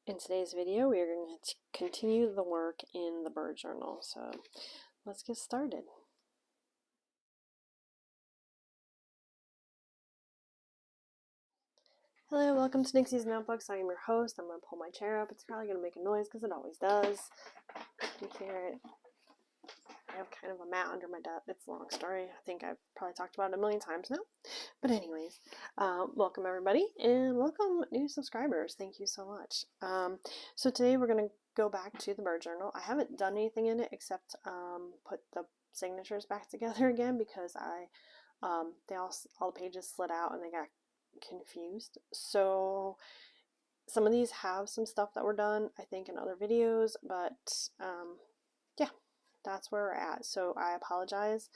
In today's video, we are going to continue the work in the bird journal. So let's get started. Hello, welcome to Nixie's Notebooks. I am your host. I'm going to pull my chair up. It's probably going to make a noise because it always does. You hear it. I have kind of a mat under my desk. It's a long story. I think I've probably talked about it a million times now. But anyways, welcome everybody and welcome new subscribers. Thank you so much. So today we're going to go back to the bird journal. I haven't done anything in it except put the signatures back together again because all the pages slid out and they got confused. So some of these have some stuff that were done, I think, in other videos, but yeah, that's where we're at. So I apologize.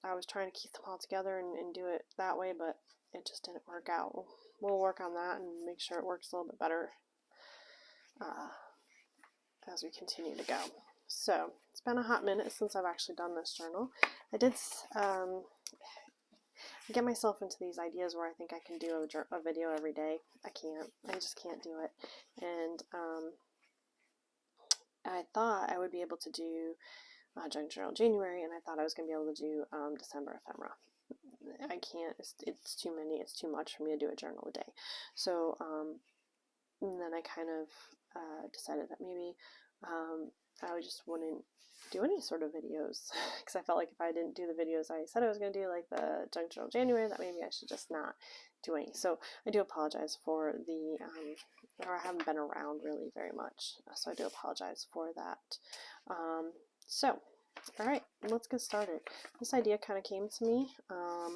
I was trying to keep them all together and do it that way, but it just didn't work out. We'll work on that and make sure it works a little bit better as we continue to go. So it's been a hot minute since I've actually done this journal. I did get myself into these ideas where I think I can do a video every day. I just can't do it. And I thought I would be able to do Junk Journal January, and I thought I was going to be able to do December ephemera. I can't, it's too many, it's too much for me to do a journal a day. So and then I kind of decided that maybe I just wouldn't do any sort of videos because I felt like if I didn't do the videos I said I was going to do, like the Junk Journal January, that maybe I should just not do any. So I do apologize for the, or I haven't been around really very much, so I do apologize for that. So, alright, let's get started. This idea kind of came to me. I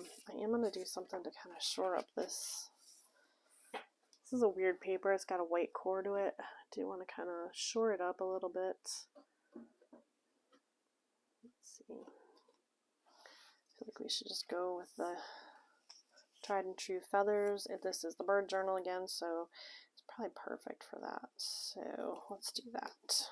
am going to do something to kind of shore up this. This is a weird paper. It's got a white core to it. I do want to kind of shore it up a little bit. Let's see. I feel like we should just go with the tried and true feathers. This is the bird journal again, so it's probably perfect for that. So let's do that.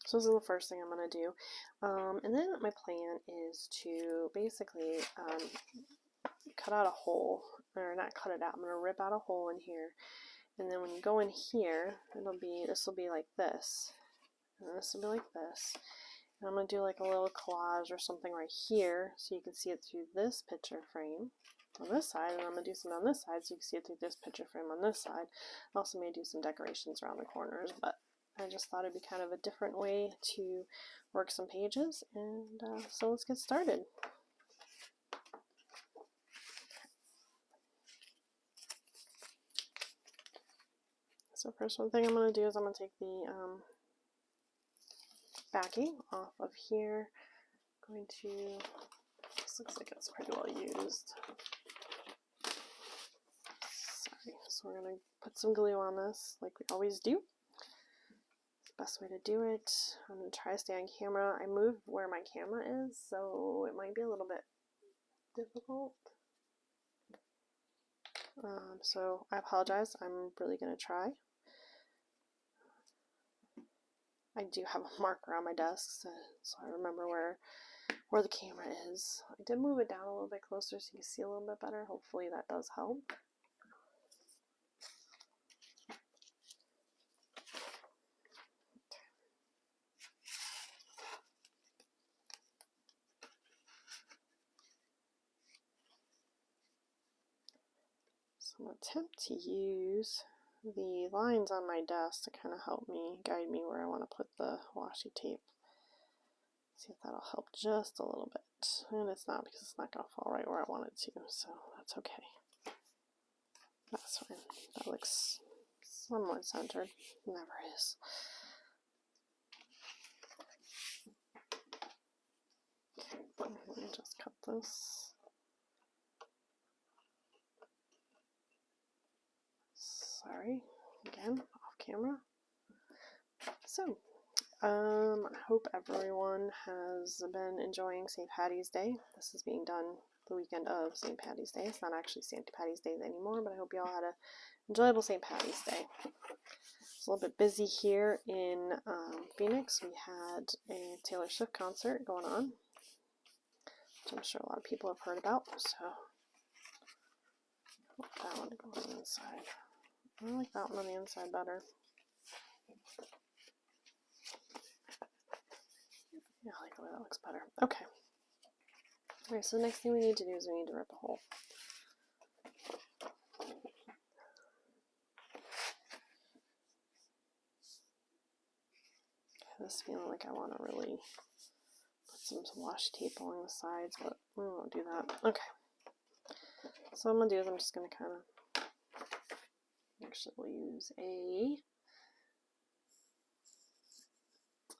So this is the first thing I'm going to do. And then my plan is to basically cut out a hole, or not cut it out, I'm going to rip out a hole in here. And then when you go in here, this will be like this. And this will be like this. And I'm going to do like a little collage or something right here so you can see it through this picture frame on this side, and I'm going to do some on this side so you can see it through this picture frame on this side. I also may do some decorations around the corners, but I just thought it'd be kind of a different way to work some pages, and so let's get started. So first one thing I'm going to do is I'm going to take the backing off of here. I'm going to, this looks like it's pretty well used. Sorry, so we're going to put some glue on this like we always do. Best way to do it. I'm going to try to stay on camera. I moved where my camera is, so it might be a little bit difficult. So I apologize. I'm really going to try. I do have a marker on my desk, so I remember where the camera is. I did move it down a little bit closer so you can see a little bit better. Hopefully that does help. So I'm going to attempt to use the lines on my desk to kind of help me, guide me where I want to put the washi tape. See if that'll help just a little bit. And it's not, because it's not going to fall right where I want it to, so that's okay. That's fine. That looks somewhat centered. Never is. Okay, let me just cut this. Sorry, again, off camera. So, I hope everyone has been enjoying St. Patty's Day. This is being done the weekend of St. Patty's Day. It's not actually St. Patty's Day anymore, but I hope you all had an enjoyable St. Patty's Day. It's a little bit busy here in Phoenix. We had a Taylor Swift concert going on. which I'm sure a lot of people have heard about, so I want that one to go on the inside. I like that one on the inside better. Yeah, I like the way that looks better. Okay. Alright, so the next thing we need to do is we need to rip a hole. I have this feeling like I want to really put some washi tape along the sides, but we won't do that. Okay. So what I'm going to do is I'm just going to kind of, actually we'll use a,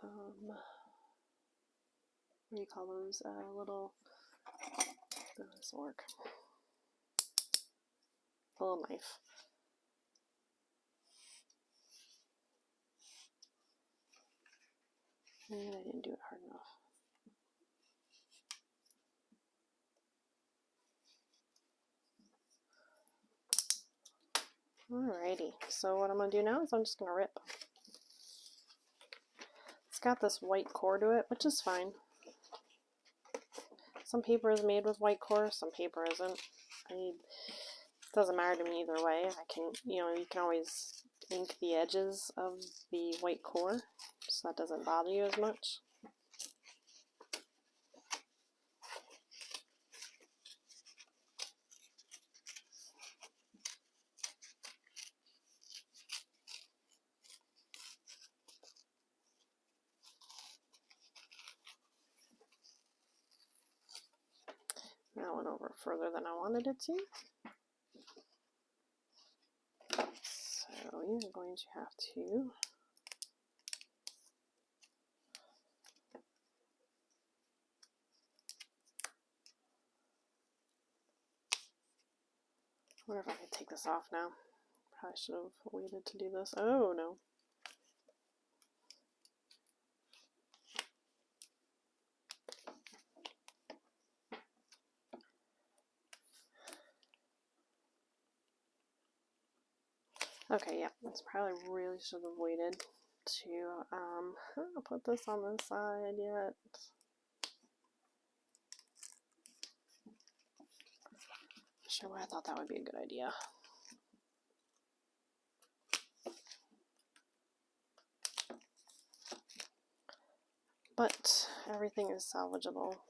what do you call those, little, this will work, a little knife. And I didn't do it hard enough. Alrighty, so what I'm going to do now is I'm just going to rip. It's got this white core to it, which is fine. Some paper is made with white core, some paper isn't. It doesn't matter to me either way. I can, you can always ink the edges of the white core, so that doesn't bother you as much. That went over further than I wanted it to. So you're going to have to I wonder if I could take this off now. Probably should have waited to do this. Oh no. Okay, yeah, that's probably really should have waited to I'll put this on this side yet. Not sure why I thought that would be a good idea. But everything is salvageable.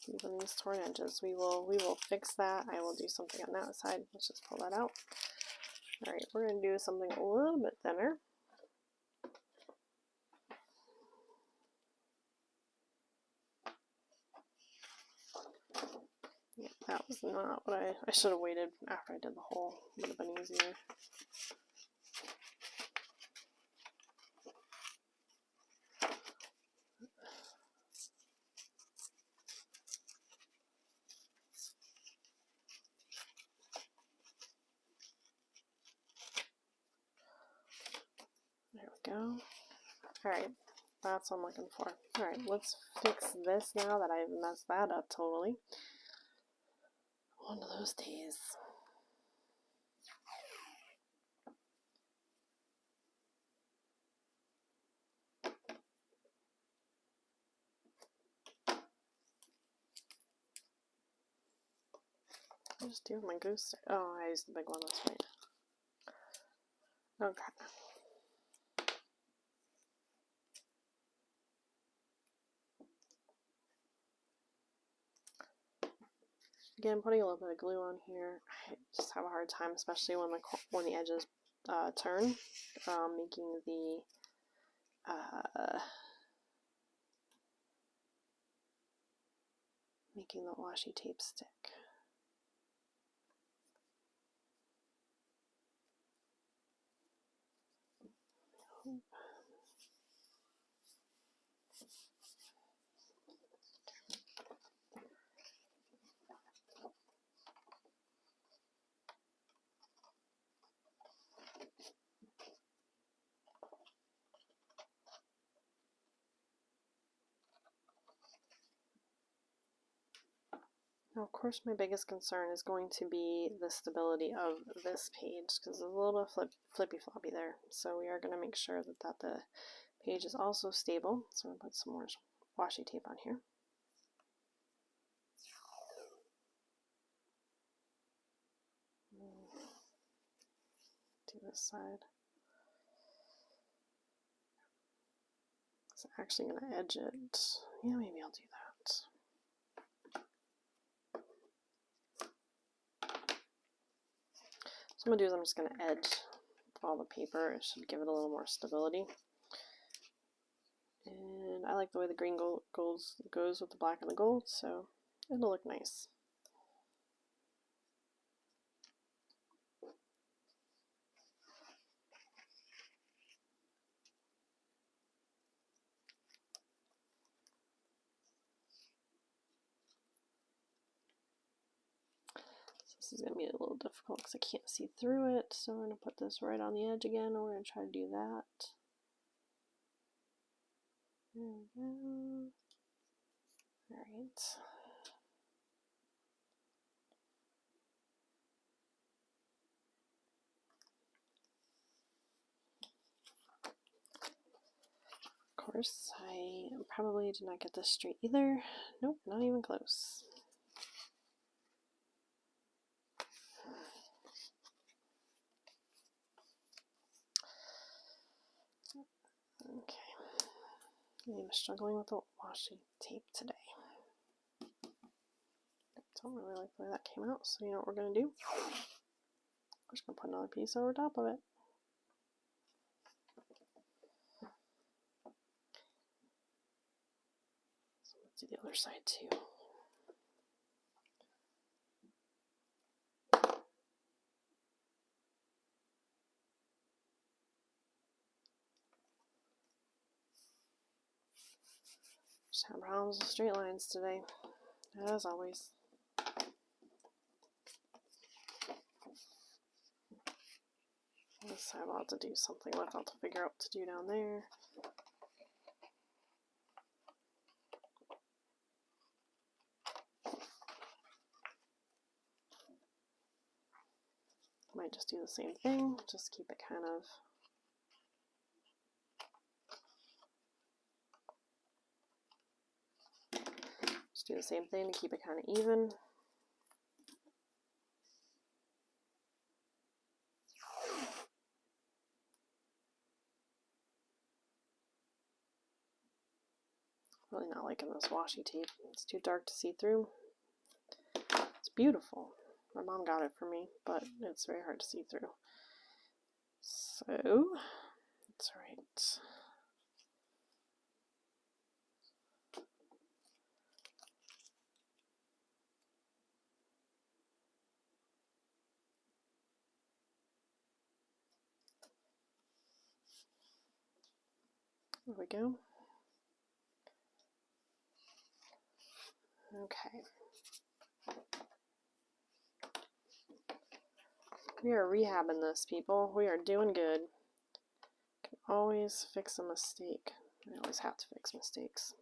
Even these torn edges, we will fix that. I will do something on that side. Let's just pull that out. All right, we're going to do something a little bit thinner. Yeah, that was not what I should have waited after I did the hole. Would have been easier. There we go. Alright, that's what I'm looking for. Alright, let's fix this now that I've messed that up totally. One of those days. I just do my goose. Oh, I used the big one, that's right. Okay. Again, putting a little bit of glue on here. I just have a hard time, especially when the edges turn, making the washi tape stick. Now, of course, my biggest concern is going to be the stability of this page because there's a little flippy floppy there. So we are going to make sure that the page is also stable. So I'm going to put some more washi tape on here. Do this side. So I'm actually going to edge it. Yeah, maybe I'll do that. So what I'm going to do is I'm just going to edge all the paper. It should give it a little more stability. And I like the way the green goes with the black and the gold, so it'll look nice. This is going to be a little difficult because I can't see through it, so I'm going to put this right on the edge again, and we're going to try to do that. There we go. Alright. Of course, I probably did not get this straight either. Nope, not even close. Okay, I'm struggling with the washi tape today. Don't really like the way that came out, so you know what we're going to do? We're just going to put another piece over top of it. So let's do the other side too. Just have problems with straight lines today, as always. This side I'll have to do something with. I'll have to figure out what to do down there. Might just do the same thing, just keep it kind of do the same thing to keep it kind of even. Really not liking this washi tape. It's too dark to see through. It's beautiful. My mom got it for me, but it's very hard to see through. So, that's right. There we go. Okay. We are rehabbing this, people. We are doing good. Can always fix a mistake. I always have to fix mistakes.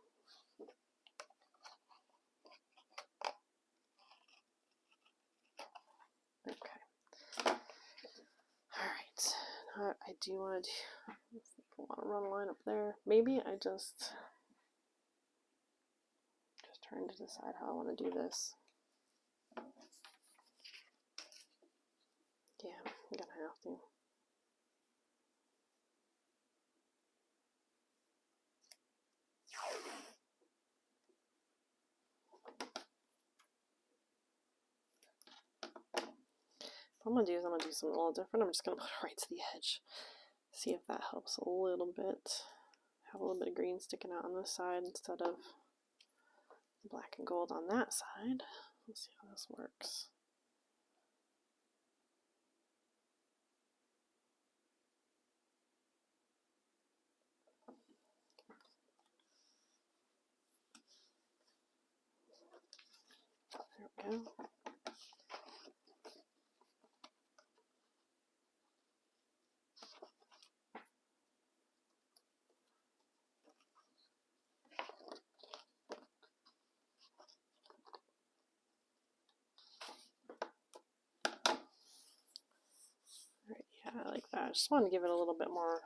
Okay. Alright. I do want to do, want to run a line up there. Maybe I just trying to decide how I want to do this. Yeah, I'm gonna have to. What I'm gonna do is I'm gonna do something a little different. I'm just gonna put it right to the edge. See if that helps a little bit. Have a little bit of green sticking out on this side instead of black and gold on that side. Let's see how this works. There we go. Alright, yeah, I like that. I just want to give it a little bit more,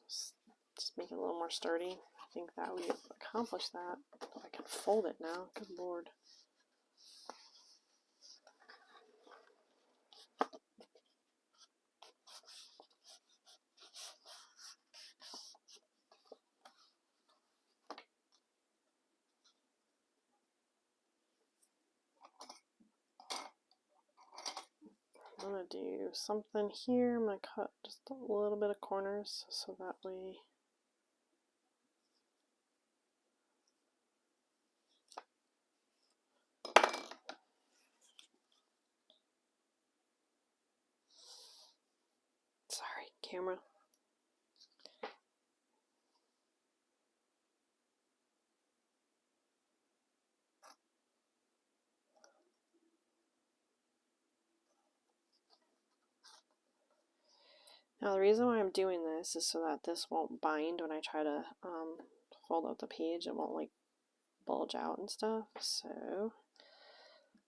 just make it a little more sturdy. think that we accomplished that. I can fold it now. Good Lord. I'm going to do something here. I'm going to cut just a little bit of corners so that way sorry, camera. Now the reason why I'm doing this is so that this won't bind when I try to fold out the page. It won't like bulge out and stuff. So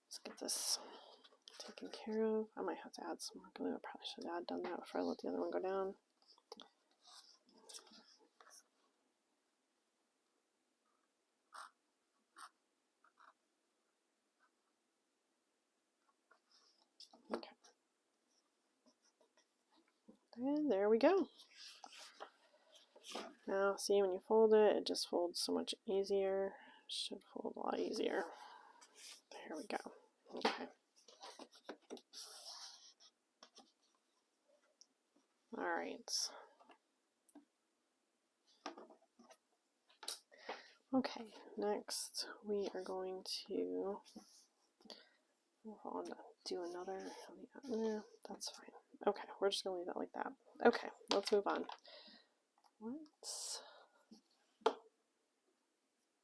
let's get this taken care of. I might have to add some more glue. I probably should have done that before I let the other one go down. Okay. And there we go. Now see, when you fold it, it just folds so much easier. Should fold a lot easier. There we go. Okay. All right. Okay, next we are going to move on to do another. Yeah, that's fine. Okay, we're just gonna leave it like that. Okay, let's move on.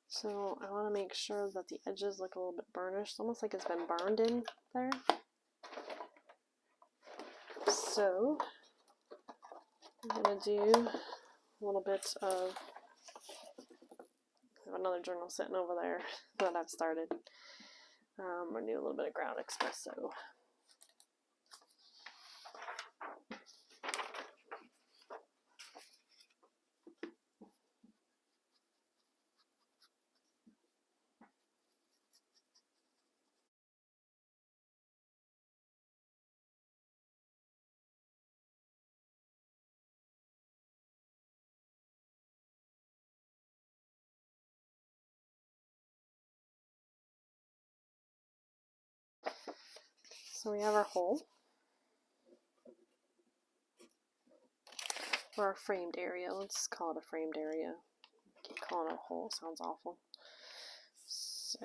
So I want to make sure that the edges look a little bit burnished, almost like it's been burned in there. So I'm gonna do a little bit of, I have another journal sitting over there that I've started. I'm gonna do a little bit of ground espresso. So we have our hole, or our framed area. Let's call it a framed area. Keep calling it a hole, sounds awful. So,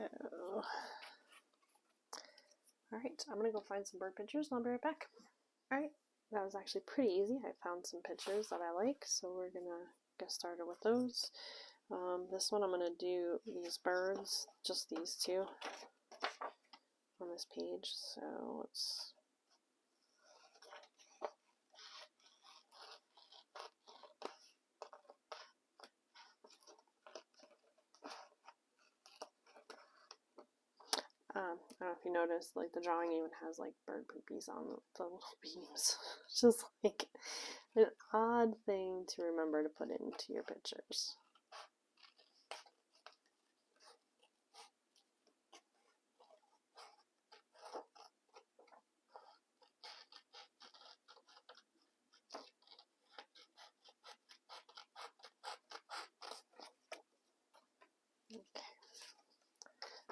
alright, I'm gonna go find some bird pictures and I'll be right back. Alright, that was actually pretty easy. I found some pictures that I like, so we're gonna get started with those. This one I'm gonna do these birds, just these two on this page. So let's I don't know if you noticed, like the drawing even has like bird poopies on the little beams. It's just like an odd thing to remember to put into your pictures.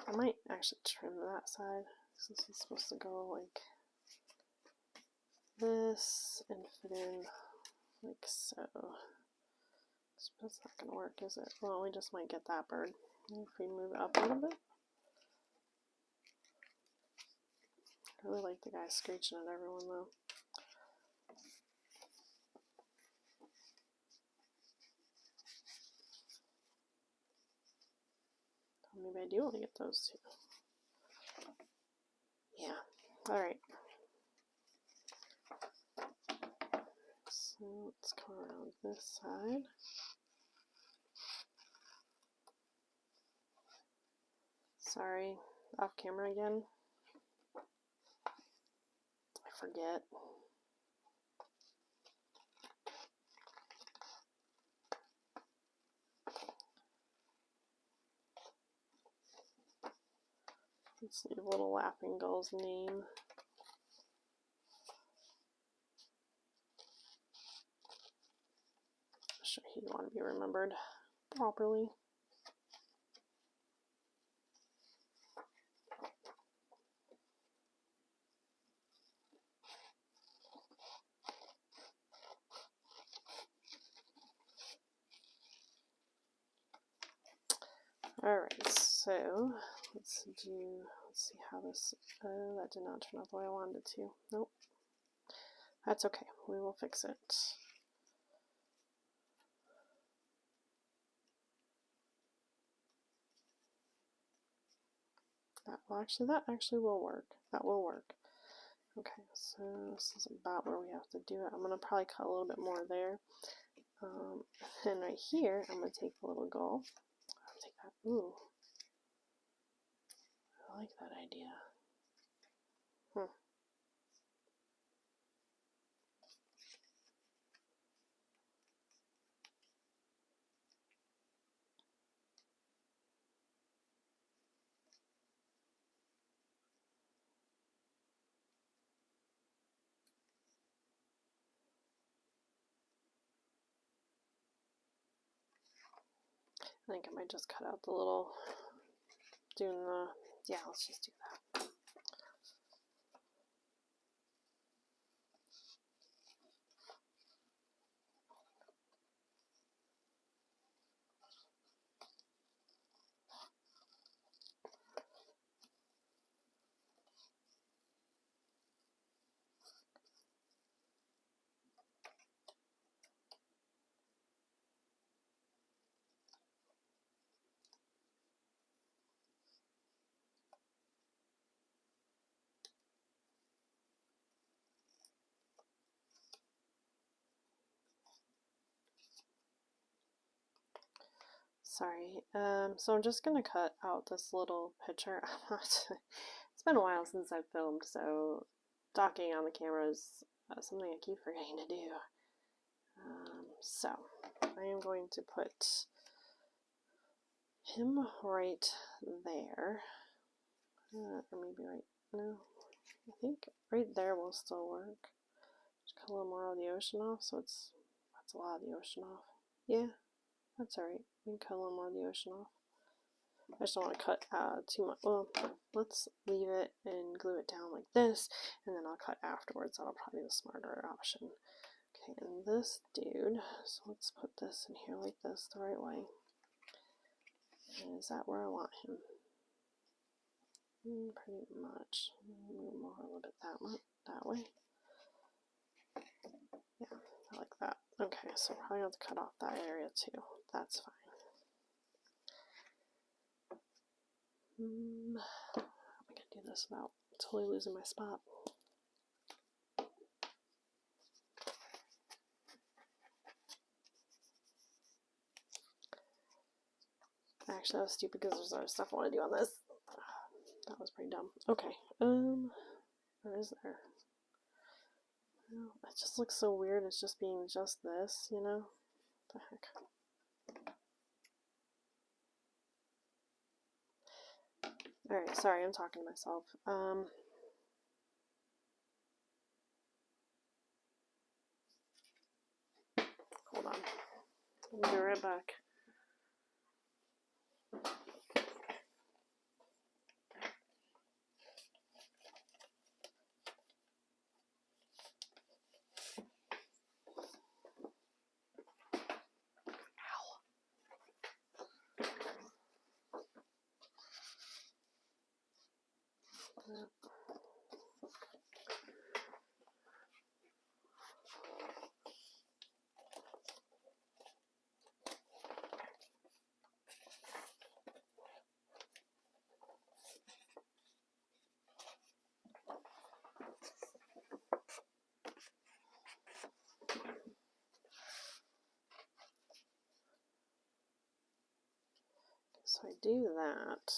I might actually trim that side since it's supposed to go like this and fit in like so. That's not going to work, is it? Well, we just might get that bird if we move it up a little bit. I really like the guy screeching at everyone though. Maybe I do want to get those two. Yeah, alright. So let's come around this side. Sorry, off camera again. I forget. Let's leave little Laughing Gull's name. I'm sure he'd want to be remembered properly. Alright, so let's see how this, that did not turn out the way I wanted it to. Nope. That's okay, we will fix it. That actually will work. That will work. Okay, so this is about where we have to do it. I'm going to probably cut a little bit more there. And right here, I'm going to take a little gull. I'll take that. Ooh. I like that idea. I think I might just cut out the little, yeah, let's just do that. Sorry. So I'm just gonna cut out this little picture. It's been a while since I've filmed, so talking on the camera is something I keep forgetting to do. So I am going to put him right there, or maybe right, no, I think right there will still work. Just cut a little more of the ocean off, so that's a lot of the ocean off. Yeah, that's alright. We can cut a little more of the ocean off. I just don't want to cut too much. Well, let's leave it and glue it down like this, and then I'll cut afterwards. That'll probably be the smarter option. Okay, and this dude, so let's put this in here like this the right way. And is that where I want him? Pretty much. Move more a little bit that way. Yeah, I like that. Okay, so probably have to cut off that area too. That's fine. How am I gonna do this without totally losing my spot? Actually, that was stupid because there's other stuff I want to do on this. That was pretty dumb. Okay, where is there? Well, it just looks so weird. It's just being just this, you know? What the heck? Alright, sorry, I'm talking to myself. Hold on. I'll be right back. So I do that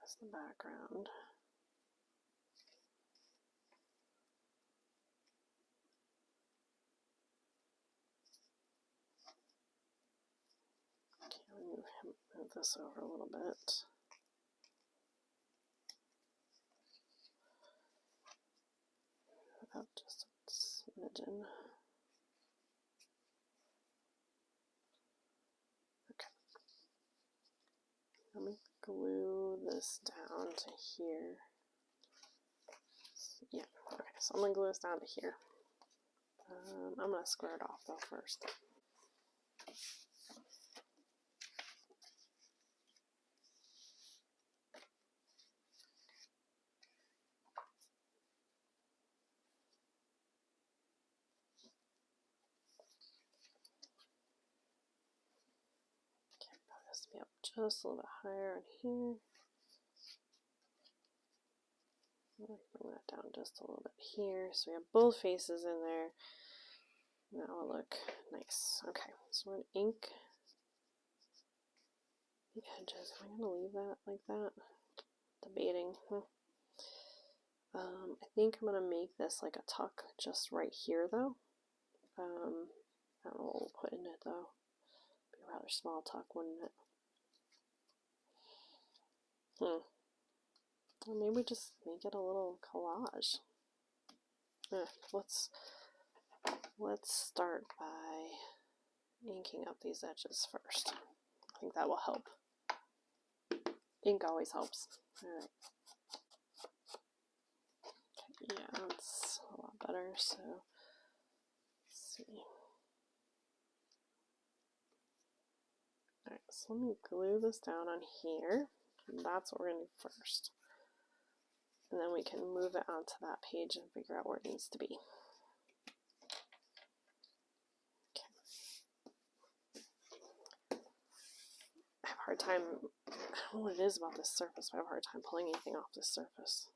as the background. Okay, move this over a little bit. Imagine. Okay. Let me glue this down to here. Yeah, okay, so I'm gonna glue this down to here. I'm gonna square it off though first. Okay, probably has to be up just a little bit higher in here. Bring that down just a little bit here, so we have both faces in there. That will look nice. Okay, so we're gonna ink the edges. Am I gonna leave that like that? Debating. I think I'm gonna make this like a tuck just right here though. I don't know what we'll put in it though. Be a rather small tuck, wouldn't it? Well, maybe just make it a little collage. Let's start by inking up these edges first. I think that will help. Ink always helps. Alright. Okay, yeah, that's a lot better, so let's see. Alright, so let me glue this down on here. That's what we're going to do first. And then we can move it onto that page and figure out where it needs to be. I have a hard time, I don't know what it is about this surface, but I have a hard time pulling anything off this surface.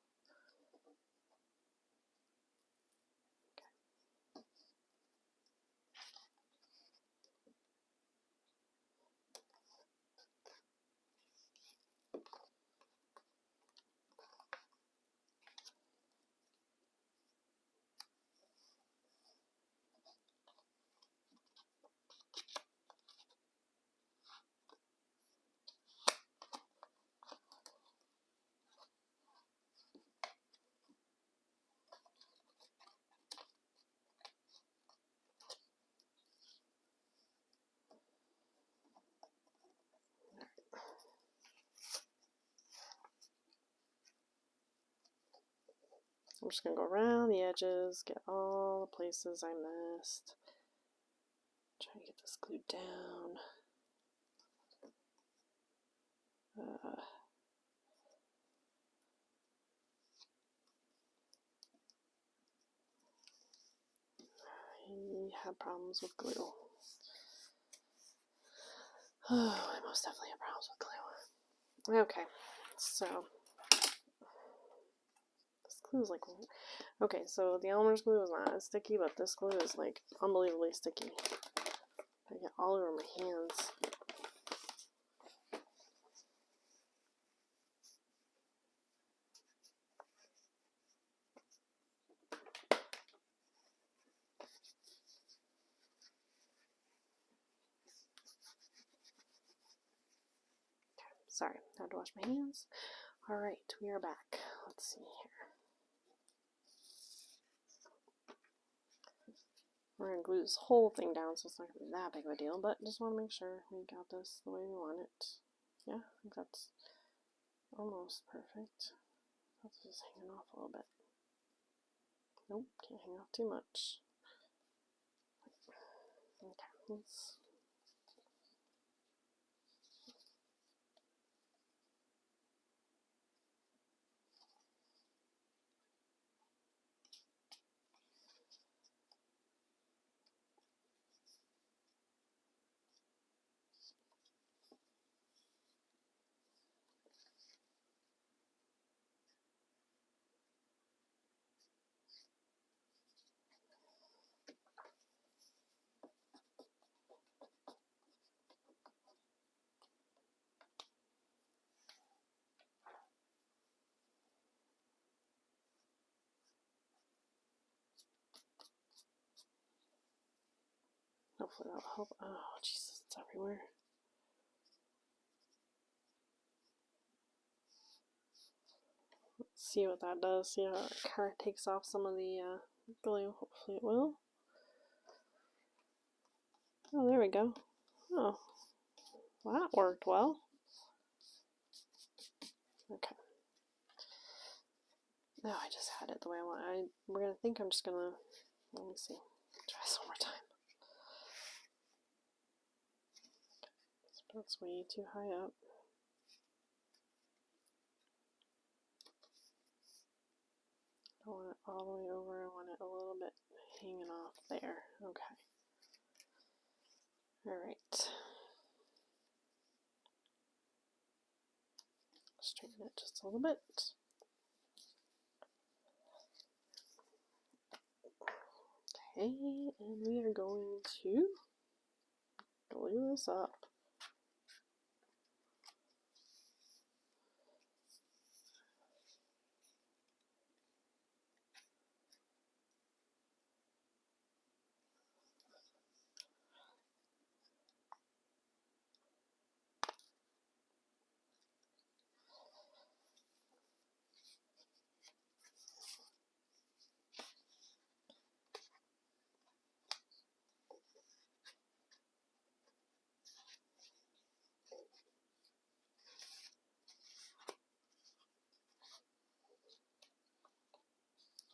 I'm just going to go around the edges, get all the places I missed. Try to get this glued down. I have problems with glue. Oh, I most definitely have problems with glue. Okay, so this glue is like, okay, so the Elmer's glue is not as sticky, but this glue is like unbelievably sticky. I get all over my hands. Sorry, I had to wash my hands. Alright, we are back. Let's see here. We're going to glue this whole thing down, so it's not going to be that big of a deal, but just want to make sure we got this the way we want it. Yeah, I think that's almost perfect. That's just hanging off a little bit. Nope, can't hang off too much. Okay, let's... Hopefully that'll help. Oh, Jesus, it's everywhere. Let's see what that does. See how it kind of takes off some of the glue. Hopefully it will. Oh, there we go. Oh, well, that worked well. Okay. No, I just had it the way I want. We're gonna think I'm just gonna, let me see, try this one more time. That's way too high up. I don't want it all the way over. I want it a little bit hanging off there. Okay. All right. Straighten it just a little bit. Okay, and we are going to glue this up.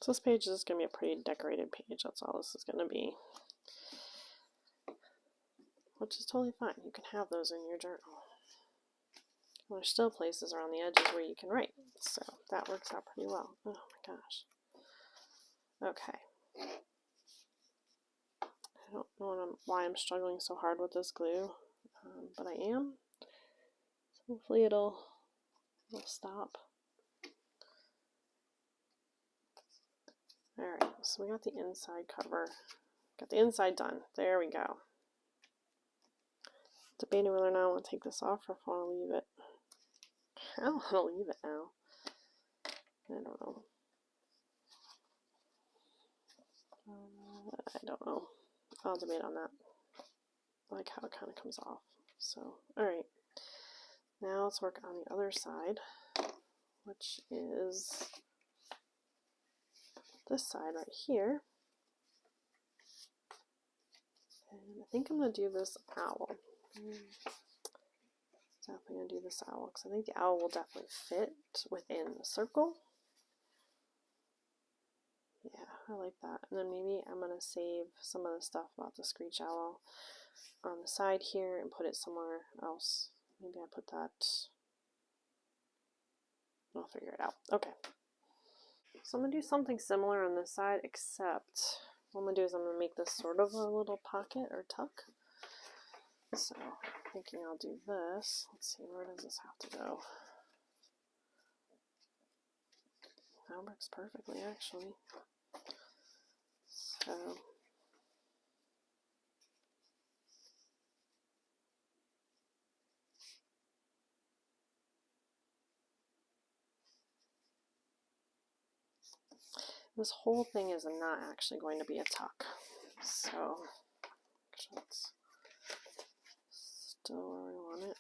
So this page is going to be a pretty decorated page. That's all this is going to be. Which is totally fine. You can have those in your journal. Well, there's still places around the edges where you can write. So that works out pretty well. Oh my gosh. Okay. I don't know why I'm struggling so hard with this glue, but I am. So hopefully it'll stop. Alright, so we got the inside cover. Got the inside done. There we go. Debating whether or not I want to take this off or if I want to leave it. I want to leave it now. I don't know. I don't know. I'll debate on that. I like how it kind of comes off. So, alright. Now let's work on the other side, which is this side right here. And I think I'm going to do this owl. Definitely going to do this owl because I think the owl will definitely fit within the circle. Yeah, I like that. And then maybe I'm going to save some of the stuff about the screech owl on the side here and put it somewhere else. Maybe I put that, I'll figure it out. Okay. So I'm going to do something similar on this side, except what I'm going to do is I'm going to make this sort of a little pocket or tuck. So thinking I'll do this. Let's see, where does this have to go? That works perfectly, actually. So this whole thing is not actually going to be a tuck. So actually, it's still where we want it.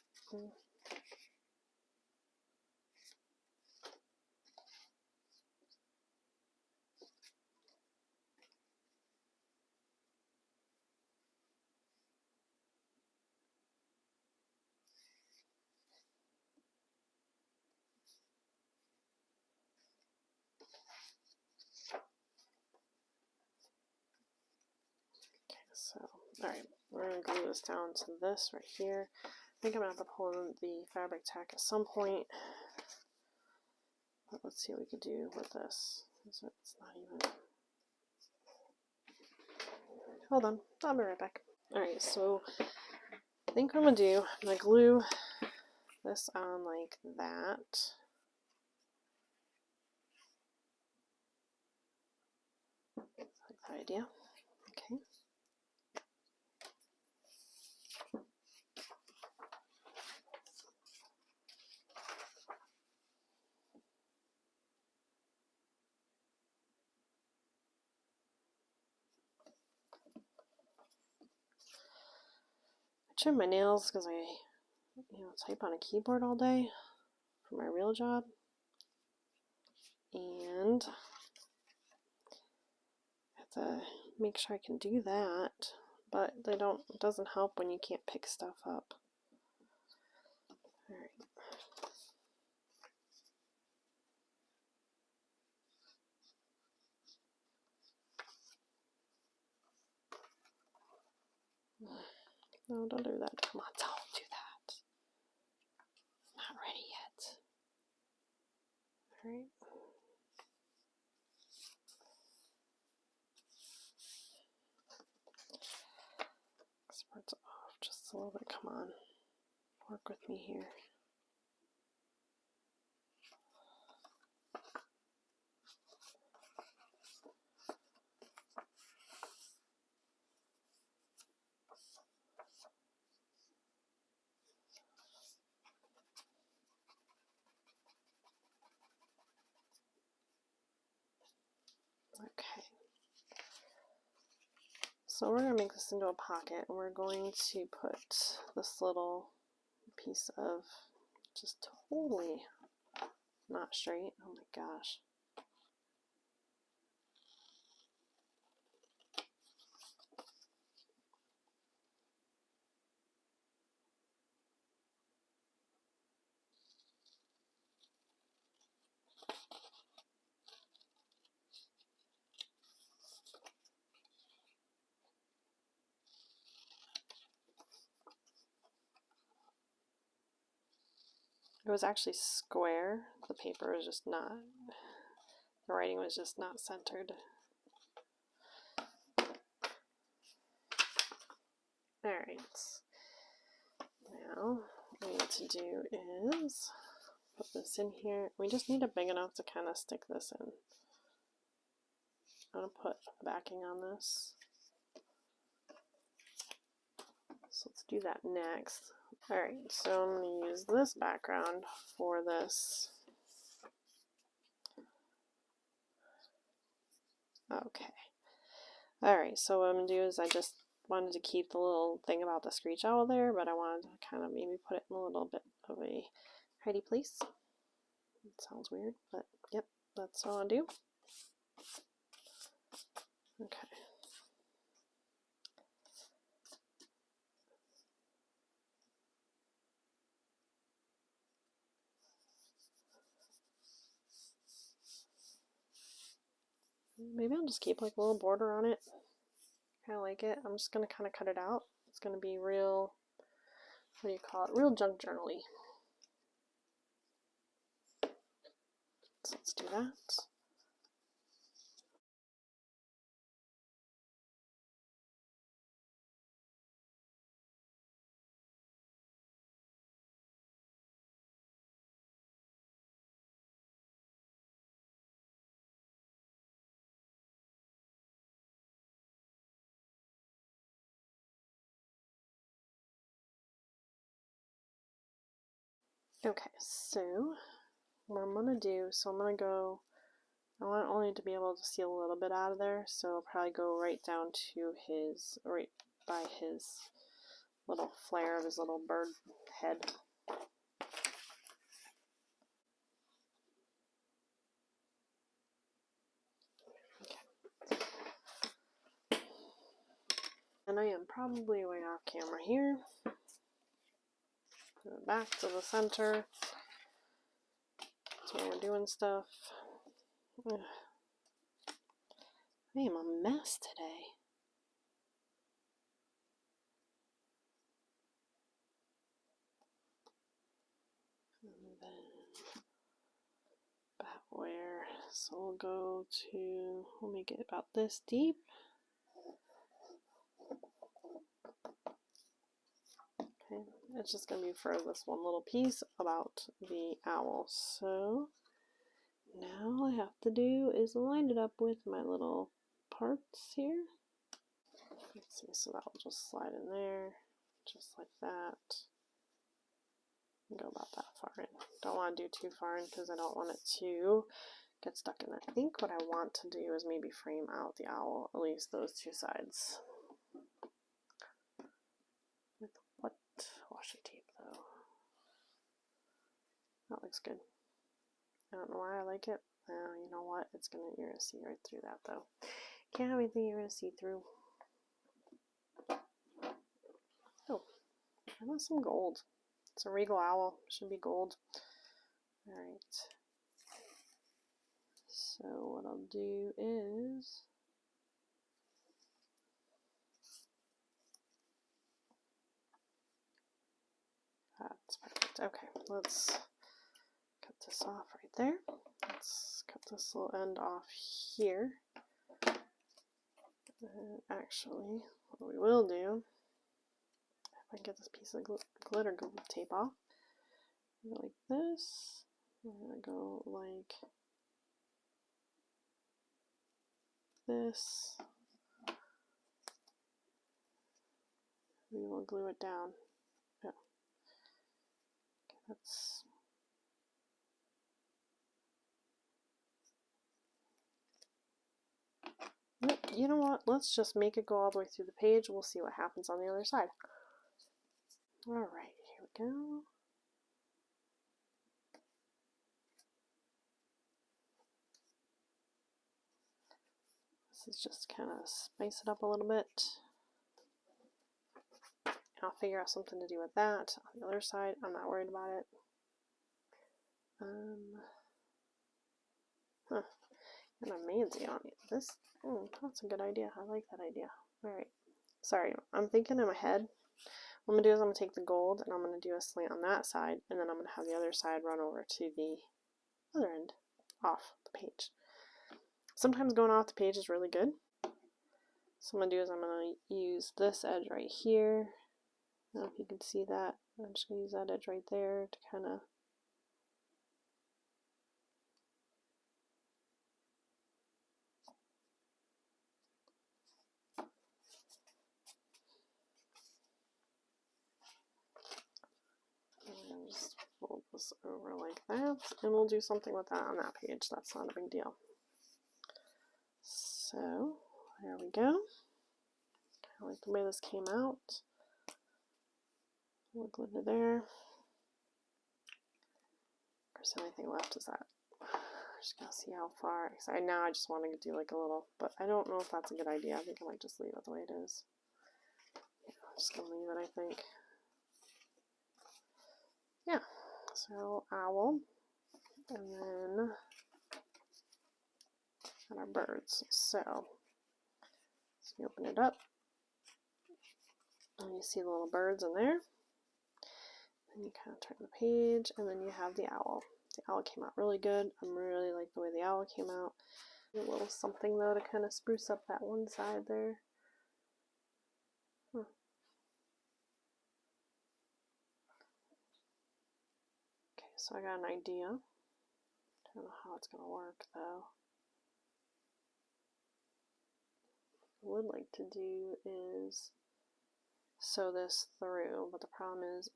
So, alright, we're going to glue this down to this right here. I think I'm going to have to pull in the fabric tack at some point. But let's see what we could do with this. It's not even... Hold on, I'll be right back. Alright, so I think what I'm going to do, I'm going to glue this on like that. Like that idea. Okay. I trim my nails because I type on a keyboard all day for my real job. And I have to make sure I can do that but they don't, it doesn't help when you can't pick stuff up. All right. No, don't do that. Come on, don't do that. Not ready yet. All right. Spreads off just a little bit. Come on. Work with me here. Okay. So we're going to make this into a pocket, and we're going to put this little piece of just totally not straight. Oh my gosh. It was actually square. The paper was just not, the writing was just not centered. Alright. Now, what we need to do is put this in here. We just need it big enough to kind of stick this in. I'm going to put backing on this. So let's do that next. Alright, so I'm going to use this background for this. Okay. Alright, so what I'm going to do is I just wanted to keep the little thing about the screech owl there, but I wanted to kind of maybe put it in a little bit of a hidey place. It sounds weird, but yep, that's all I'll do. Okay. Maybe I'll just keep like a little border on it. Kind of like it. I'm just going to kind of cut it out. It's going to be real, what do you call it? Real junk journal-y. So let's do that. Okay, so what I'm going to do, so I'm going to go, I want only to be able to see a little bit out of there, so I'll probably go right down to his, right by his little flare of his little bird head. Okay. And I am probably way off camera here. Put it back to the center. That's where we're doing stuff. Ugh. I am a mess today. And then about where, so we'll go to, we'll make it about this deep. Okay, it's just going to be for this one little piece about the owl. So now all I have to do is line it up with my little parts here. Let's see, so that will just slide in there, just like that. Go about that far in. Don't want to do too far in because I don't want it to get stuck in there. I think what I want to do is maybe frame out the owl, at least those two sides. With what washi tape though? That looks good. I don't know why I like it. You know what? You're gonna see right through that though. Can't have anything you're gonna see through. I want some gold. It's a regal owl. Should be gold. Alright. So what I'll do is that's perfect. Okay, let's cut this off right there. Let's cut this little end off here. And actually, what we will do, if I can get this piece of glitter tape off, go like this. I'm gonna go like this. We will glue it down. Yeah. Okay, that's you know what? Let's just make it go all the way through the page. We'll see what happens on the other side. Alright, here we go. This is just kind of spice it up a little bit. I'll figure out something to do with that. On the other side, I'm not worried about it. And I'm Manzi on it. This, that's a good idea. I like that idea. Alright. Sorry, I'm thinking in my head. What I'm going to do is I'm going to take the gold and I'm going to do a slant on that side, and then I'm going to have the other side run over to the other end, off the page. Sometimes going off the page is really good. So what I'm going to do is I'm going to use this edge right here. I don't know if you can see that. I'm just going to use that edge right there to kind of just fold this over like that, and we'll do something with that on that page. That's not a big deal. So there we go. I like the way this came out. We'll glitter there. Of course, the only thing left is that. Just gotta see how far. Now I just want to do like a little, but I don't know if that's a good idea. I think I might just leave it the way it is. Yeah, I'm just gonna leave it, I think. Yeah, so owl, and then and our birds. So you open it up, and you see the little birds in there. Then you kind of turn the page, and then you have the owl. The owl came out really good. I really like the way the owl came out. A little something though to kind of spruce up that one side there. Okay, so I got an idea. Don't know how it's gonna work though. What I would like to do is sew this through, but the problem is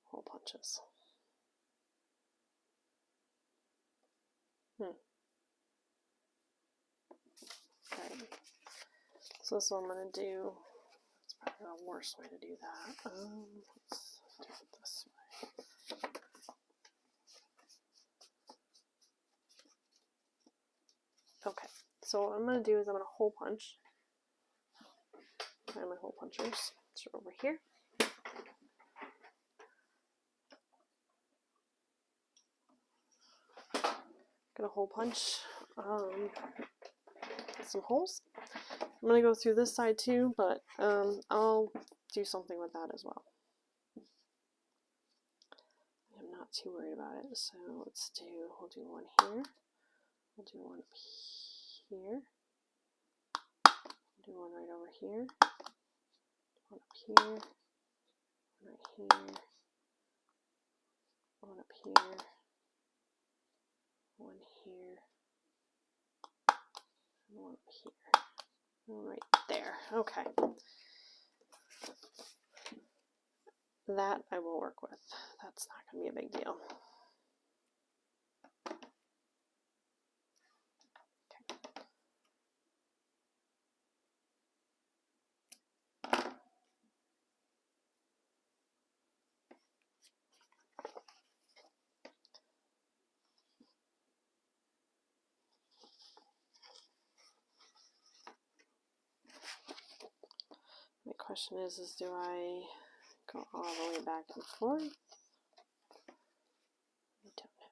hole punches. Okay. So this is what I'm gonna do. It's probably the worst way to do that. Let's do it this way. Okay, so what I'm going to do is I'm going to hole punch. Find my hole punchers. They're over here. Gonna hole punch some holes. I'm going to go through this side too, but I'll do something with that as well. I'm not too worried about it, so we'll do one here. We'll do one up here. We'll do one right over here. One up here. One right here. One up here. One here. And one up here. One right there. Okay. That I will work with. That's not going to be a big deal. question is do I go all the way back and forth? I don't know.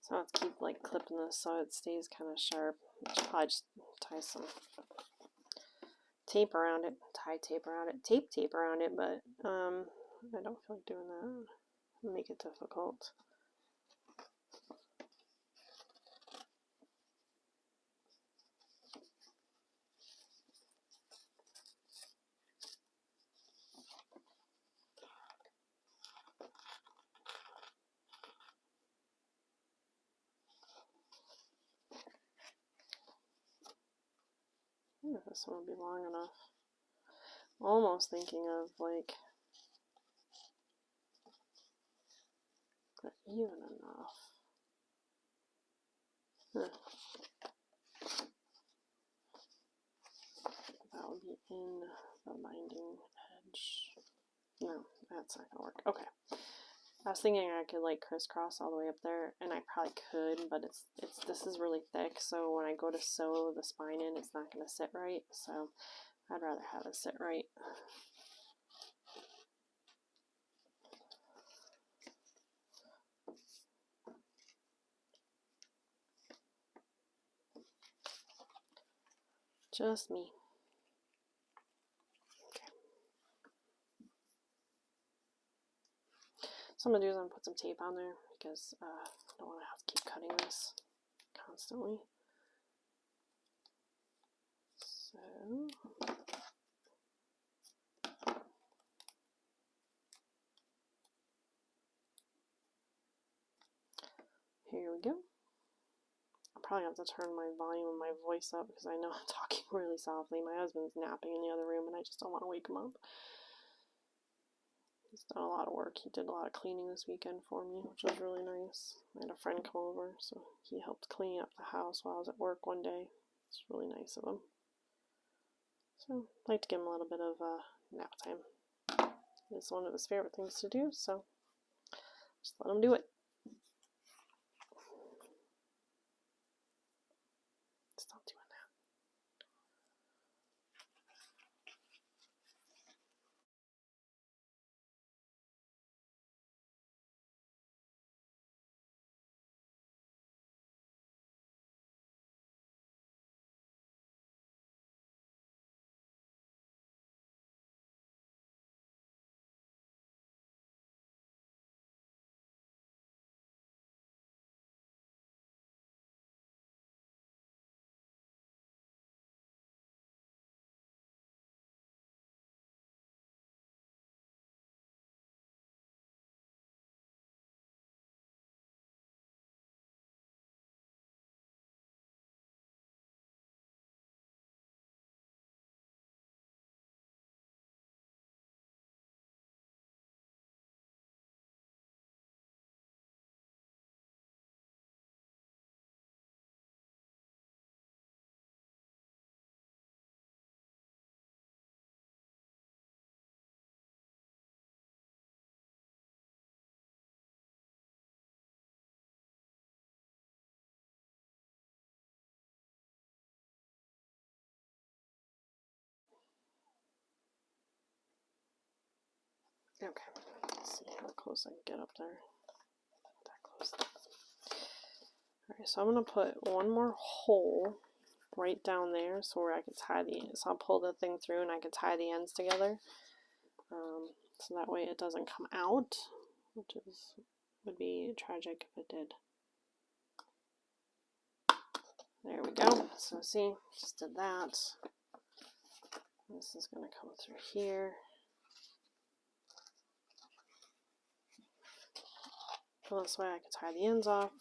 So let's keep like clipping this so it stays kind of sharp. I'll probably just tie some tape around it, tape around it, but I don't feel like doing that. It'll make it difficult. I wonder if this one will be long enough. Almost thinking of like not even enough. That would be in the binding edge. No, that's not gonna work. Okay. I was thinking I could like crisscross all the way up there, and I probably could, but this is really thick, so when I go to sew the spine in, it's not gonna sit right. So I'd rather have it sit right. Just me. Okay. So I'm gonna do is I'm gonna put some tape on there because I don't want to have to keep cutting this constantly. So here we go. I'm probably gonna have to turn my volume of my voice up because I know I'm talking really softly. My husband's napping in the other room and I just don't want to wake him up. He's done a lot of work. He did a lot of cleaning this weekend for me, which was really nice. I had a friend come over, so he helped clean up the house while I was at work one day. It's really nice of him. So I'd like to give him a little bit of nap time. It's one of his favorite things to do, so just let him do it. Stop doing that. Okay, let's see how close I can get up there. That close. Alright, so I'm going to put one more hole right down there so where I can tie the ends. So I'll pull the thing through and I can tie the ends together. So that way it doesn't come out, which would be tragic if it did. There we go. So see, just did that. This is going to come through here. So this way I can tie the ends off.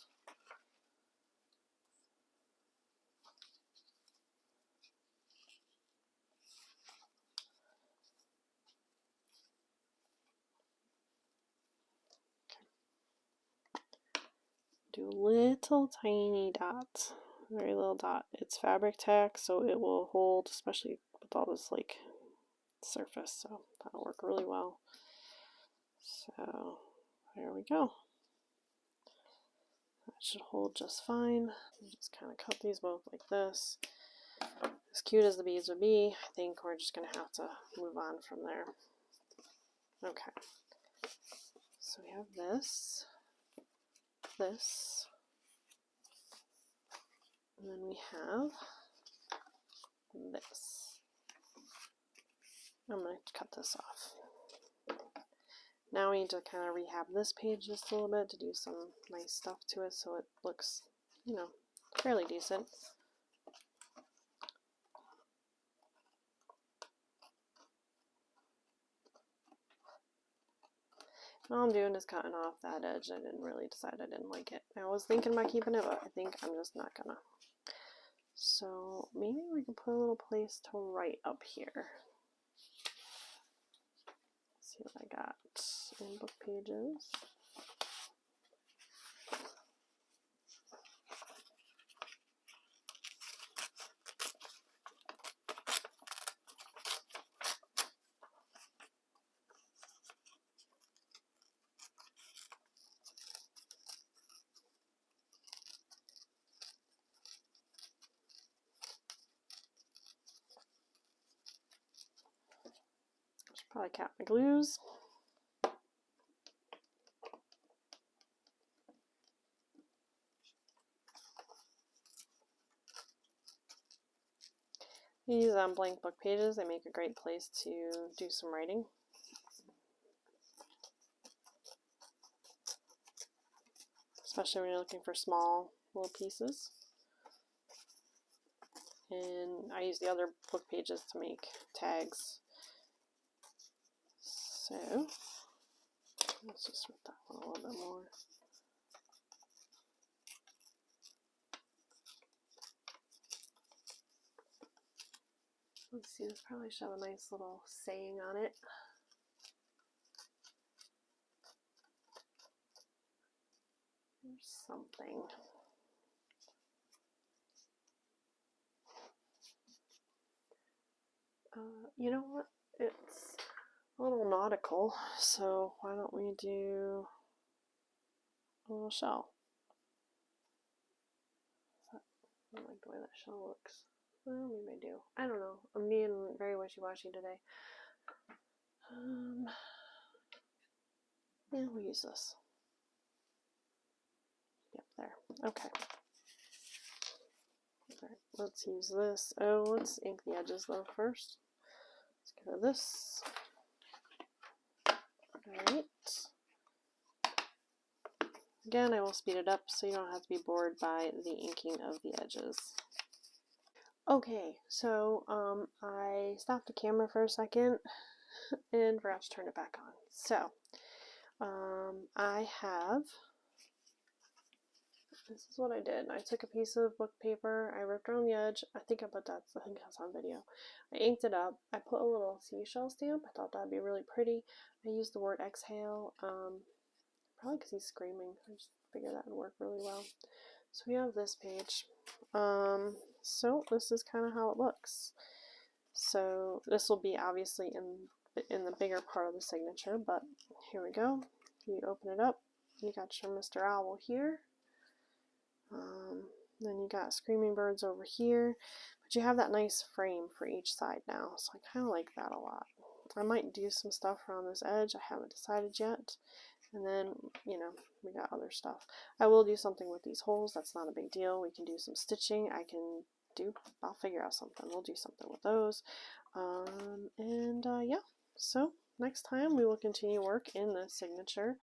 do little tiny dots, very little dot. It's fabric tack, so it will hold, especially with all this like surface, so that'll work really well. So there we go. That should hold just fine. You just kind of cut these both like this. As cute as the beads would be, I think we're just going to have to move on from there. Okay. So we have this, this, and then we have this. I'm going to cut this off. Now we need to kind of rehab this page just a little bit to do some nice stuff to it so it looks, you know, fairly decent. All I'm doing is cutting off that edge. I didn't really decide I didn't like it. I was thinking about keeping it, but I think I'm just not gonna. So maybe we can put a little place to write up here. Let's see what I got in book pages. Should probably cap my glues. These blank book pages, they make a great place to do some writing. Especially when you're looking for small little pieces. And I use the other book pages to make tags. So let's just rip that one a little bit more. Let's see, this probably should have a nice little saying on it. There's something. You know what? It's a little nautical, so why don't we do a little shell? I don't like the way that shell looks. Well, maybe I do. I don't know. I'm being very wishy-washy today. Yeah, we'll use this. Yep, there. Okay. Alright, let's use this. Oh, let's ink the edges though first. Let's get rid of this. Alright. Again, I will speed it up so you don't have to be bored by the inking of the edges. Okay, so I stopped the camera for a second and forgot to turn it back on. So I have, this is what I did. I took a piece of book paper, I ripped around the edge. I think that's on video. I inked it up. I put a little seashell stamp. I thought that'd be really pretty. I used the word exhale, probably because he's screaming. I just figured that would work really well. So we have this page. So this is kind of how it looks. So this will be obviously in the bigger part of the signature, but here we go. You open it up, you got your Mr. Owl here. Then you got Screaming Birds over here, but you have that nice frame for each side now, so I kind of like that a lot. I might do some stuff around this edge, I haven't decided yet. And then, you know, we got other stuff. I will do something with these holes, that's not a big deal. We can do some stitching, I'll figure out something. We'll do something with those. Yeah, so next time we will continue work in the signature.